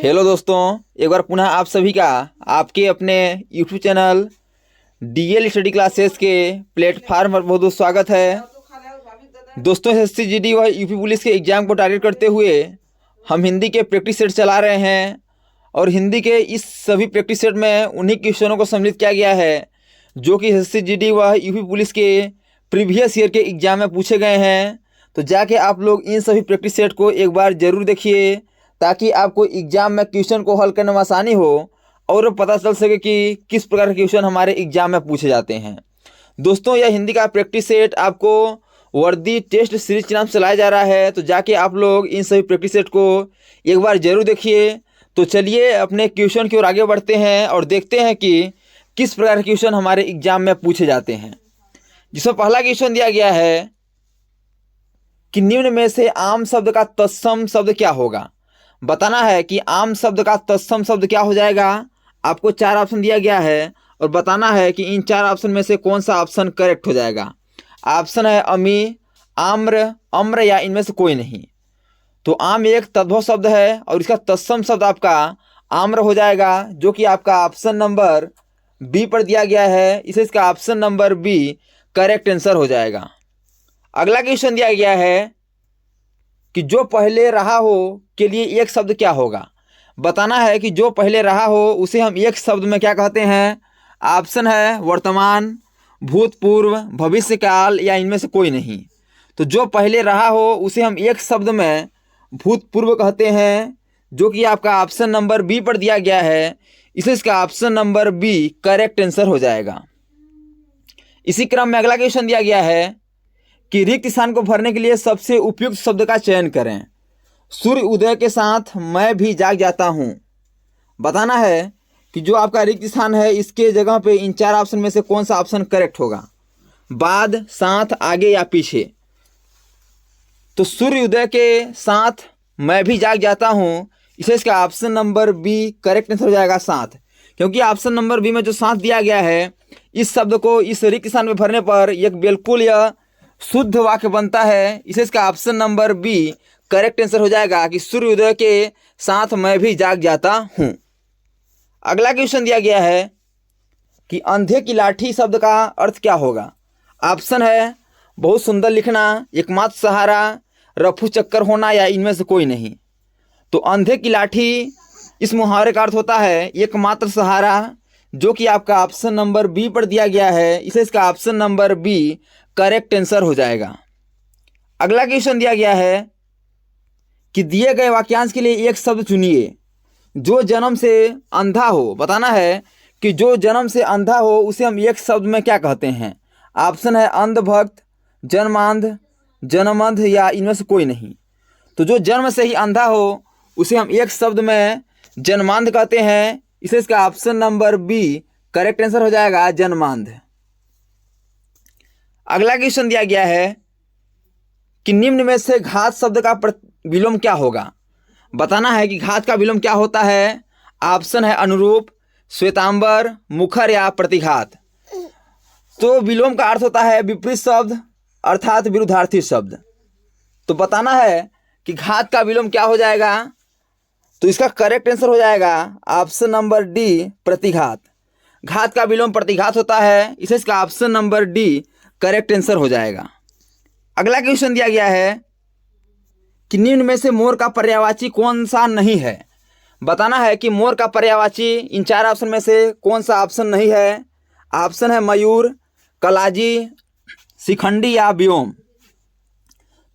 Hello दोस्तों, एक बार पुनः आप सभी का आपके अपने YouTube channel DL study classes के प्लेटफार्म पर बहुत बहुत स्वागत है। दोस्तों, एसएससी जीडी व यूपी पुलिस के एग्ज़ाम को टारगेट करते हुए हम हिंदी के प्रैक्टिस सेट चला रहे हैं और हिंदी के इस सभी प्रैक्टिस सेट में उन्हीं क्वेश्चनों को सम्मिलित किया गया है जो कि एसएससी जीडी व यूपी पुलिस के प्रीवियस ईयर के एग्ज़ाम में पूछे गए हैं। तो जाके आप लोग इन सभी प्रैक्टिस सेट को एक बार ज़रूर देखिए ताकि आपको एग्ज़ाम में क्वेश्चन को हल करने में आसानी हो और पता चल सके कि किस प्रकार के क्वेश्चन हमारे एग्ज़ाम में पूछे जाते हैं। दोस्तों, यह हिंदी का प्रैक्टिस सेट आपको वर्दी टेस्ट सीरीज के नाम से चलाया जा रहा है। तो जाके आप लोग इन सभी प्रैक्टिस सेट को एक बार ज़रूर देखिए। तो चलिए अपने क्वेश्चन की ओर आगे बढ़ते हैं और देखते हैं कि किस प्रकार के क्वेश्चन हमारे एग्ज़ाम में पूछे जाते हैं। जिसमें पहला क्वेश्चन दिया गया है कि निम्न में से आम शब्द का तत्सम शब्द क्या होगा। बताना है कि आम शब्द का तत्सम शब्द क्या हो जाएगा। आपको 4 ऑप्शन दिया गया है और बताना है कि इन 4 ऑप्शन में से कौन सा ऑप्शन करेक्ट हो जाएगा। ऑप्शन है अमी, आम्र, अम्र या इनमें से कोई नहीं। तो आम एक तद्भव शब्द है और इसका तत्सम शब्द आपका आम्र हो जाएगा, जो कि आपका ऑप्शन नंबर बी पर दिया गया है। इसे इसका option number B correct answer हो जाएगा। अगला क्वेश्चन दिया गया है कि जो पहले रहा हो के लिए एक शब्द क्या होगा। बताना है कि जो पहले रहा हो उसे हम एक शब्द में क्या कहते हैं। ऑप्शन है वर्तमान, भूतपूर्व, भविष्यकाल या इनमें से कोई नहीं। तो जो पहले रहा हो उसे हम एक शब्द में भूतपूर्व कहते हैं, जो कि आपका ऑप्शन नंबर बी पर दिया गया है। इसे इसका option number B correct answer हो जाएगा। इसी क्रम में अगला क्वेश्चन दिया गया है कि रिक्त स्थान को भरने के लिए सबसे उपयुक्त शब्द का चयन करें। सूर्य उदय के साथ मैं भी जाग जाता हूँ। बताना है कि जो आपका रिक्त स्थान है इसके जगह पे इन 4 ऑप्शन में से कौन सा ऑप्शन करेक्ट होगा। बाद, साथ, आगे या पीछे। तो सूर्य उदय के साथ मैं भी जाग जाता हूँ, इसे इसका option number B correct answer हो जाएगा साथ। क्योंकि ऑप्शन नंबर बी में जो साथ दिया गया है इस शब्द को इस रिक्त स्थान में भरने पर एक बिल्कुल यह शुद्ध वाक्य बनता है। इसे इसका option number B correct answer हो जाएगा कि सूर्योदय के साथ मैं भी जाग जाता हूँ। अगला क्वेश्चन दिया गया है कि अंधे की लाठी शब्द का अर्थ क्या होगा। ऑप्शन है बहुत सुंदर लिखना, एकमात्र सहारा, रफू चक्कर होना या इनमें से कोई नहीं। तो अंधे की लाठी इस मुहावरे का अर्थ होता है एकमात्र सहारा, जो कि आपका ऑप्शन नंबर बी पर दिया गया है। इसे इसका option number B correct answer हो जाएगा। अगला क्वेश्चन दिया गया है कि दिए गए वाक्यांश के लिए एक शब्द चुनिए। जो जन्म से अंधा हो। बताना है कि जो जन्म से अंधा हो उसे हम एक शब्द में क्या कहते हैं। ऑप्शन है अंधभक्त, जन्मांध, जन्मंध या इनमें से कोई नहीं। तो जो जन्म से ही अंधा हो उसे हम एक शब्द में जन्मांध कहते हैं। इसे इसका option number B correct answer हो जाएगा जन्मांध। अगला क्वेश्चन दिया गया है कि निम्न में से घात शब्द का विलोम क्या होगा। बताना है कि घात का विलोम क्या होता है। ऑप्शन है अनुरूप, श्वेतांबर, मुखर या प्रतिघात। तो विलोम का अर्थ होता है विपरीत शब्द अर्थात विरुद्धार्थी शब्द। तो बताना है कि घात का विलोम क्या हो जाएगा। तो इसका करेक्ट आंसर हो जाएगा ऑप्शन नंबर डी प्रतिघात। घात का विलोम प्रतिघात होता है। इसे इसका option number D correct answer हो जाएगा। अगला क्वेश्चन दिया गया है कि निम्न में से मोर का पर्यायवाची कौन सा नहीं है। बताना है कि मोर का पर्यायवाची इन 4 ऑप्शन में से कौन सा ऑप्शन नहीं है। ऑप्शन है मयूर, कलाजी, शिखंडी या व्योम।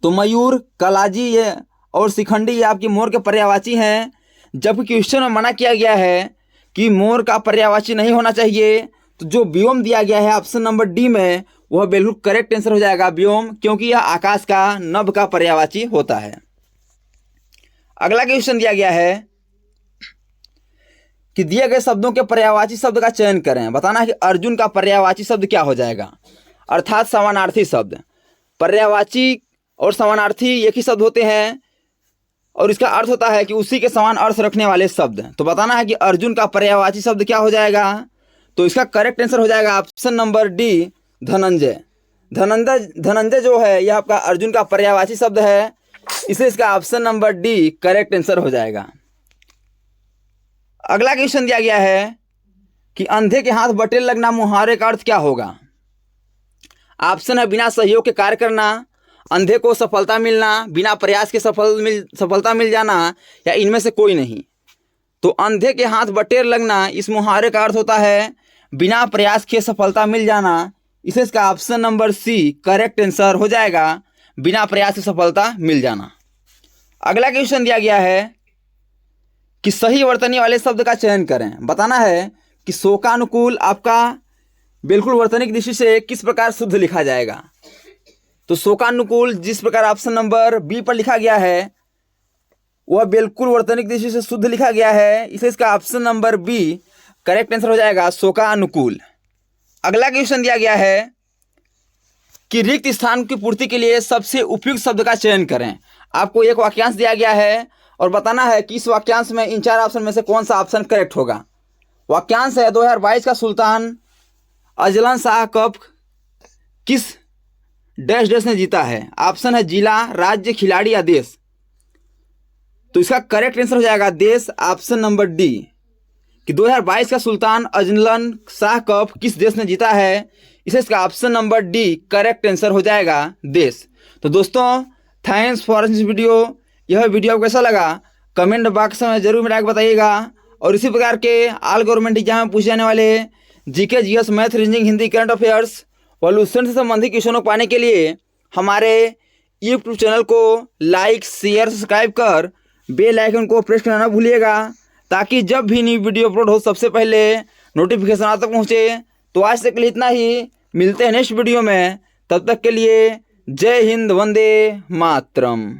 तो मयूर, कलाजी ये और शिखंडी ये आपकी मोर के पर्यायवाची हैं, जबकि क्वेश्चन में मना किया गया है कि मोर का पर्यायवाची नहीं होना चाहिए। तो जो व्योम दिया गया है ऑप्शन नंबर डी में वह बिल्कुल करेक्ट आंसर हो जाएगा व्योम, क्योंकि यह आकाश का नभ का पर्यायवाची होता है। अगला क्वेश्चन दिया गया है कि दिए गए शब्दों के पर्यायवाची शब्द का चयन करें। बताना है कि अर्जुन का पर्यायवाची शब्द क्या हो जाएगा, अर्थात समानार्थी शब्द। पर्यायवाची और समानार्थी एक ही शब्द होते हैं और इसका अर्थ होता है कि उसी के समान अर्थ रखने वाले शब्द। तो बताना है कि अर्जुन का पर्यायवाची शब्द क्या हो जाएगा। तो इसका करेक्ट आंसर हो जाएगा option number D Dhananjay. Dhananjay जो है यह आपका अर्जुन का पर्यायवाची शब्द है। इसे इसका option number D correct answer हो जाएगा। अगला क्वेश्चन दिया गया है कि अंधे के हाथ बटेर लगना मुहावरे का अर्थ क्या होगा। ऑप्शन है बिना सहयोग के कार्य करना, अंधे को सफलता मिलना, बिना प्रयास के सफलता मिल जाना, या इनमें से कोई नहीं। तो अंधे के हाथ बटेर लगना इस मुहावरे का अर्थ होता है बिना प्रयास के सफलता मिल जाना। इसे इसका option number C correct answer हो जाएगा, बिना प्रयास के सफलता मिल जाना। अगला क्वेश्चन दिया गया है कि सही वर्तनी वाले शब्द का चयन करें। बताना है कि शोकानुकूल आपका बिल्कुल वर्तनिक दृष्टि से किस प्रकार शुद्ध लिखा जाएगा। तो शोकानुकूल जिस प्रकार ऑप्शन नंबर बी पर लिखा गया है वह बिल्कुल वर्तनिक दृष्टि से शुद्ध लिखा गया है। इसे इसका option number B correct answer हो जाएगा, शोकानुकूल। अगला क्वेश्चन दिया गया है कि रिक्त स्थान की पूर्ति के लिए सबसे उपयुक्त शब्द का चयन करें। आपको एक वाक्यांश दिया गया है और बताना है कि इस वाक्यांश में इन 4 ऑप्शन में से कौन सा ऑप्शन करेक्ट होगा। वाक्यांश है 2022 का सुल्तान अजलन शाह कप किस डैश डैश ने जीता है। ऑप्शन है जिला, राज्य, खिलाड़ी या देश। तो इसका करेक्ट आंसर हो जाएगा देश, ऑप्शन नंबर डी कि 2022 का सुल्तान अजलन शाह कप किस देश ने जीता है। इसे इसका option number D correct answer हो जाएगा देश। तो दोस्तों थैंक्स फॉर दिस वीडियो। यह वीडियो आपको कैसा लगा कमेंट बॉक्स में जरूर मेरा बताइएगा। और इसी प्रकार के ऑल गवर्नमेंट एग्जाम में पूछे जाने वाले GK, GS, math, reasoning, Hindi, current affairs, pollution से संबंधित क्वेश्चनों को पाने के लिए हमारे यूट्यूब चैनल को लाइक, शेयर, सब्सक्राइब कर बेल आइकन को प्रेस करना न भूलिएगा, ताकि जब भी न्यू वीडियो अपलोड हो सबसे पहले नोटिफिकेशन आप तक पहुँचे। तो आज तक के लिए इतना ही, मिलते हैं नेक्स्ट वीडियो में। तब तक के लिए जय हिंद, वंदे मातरम।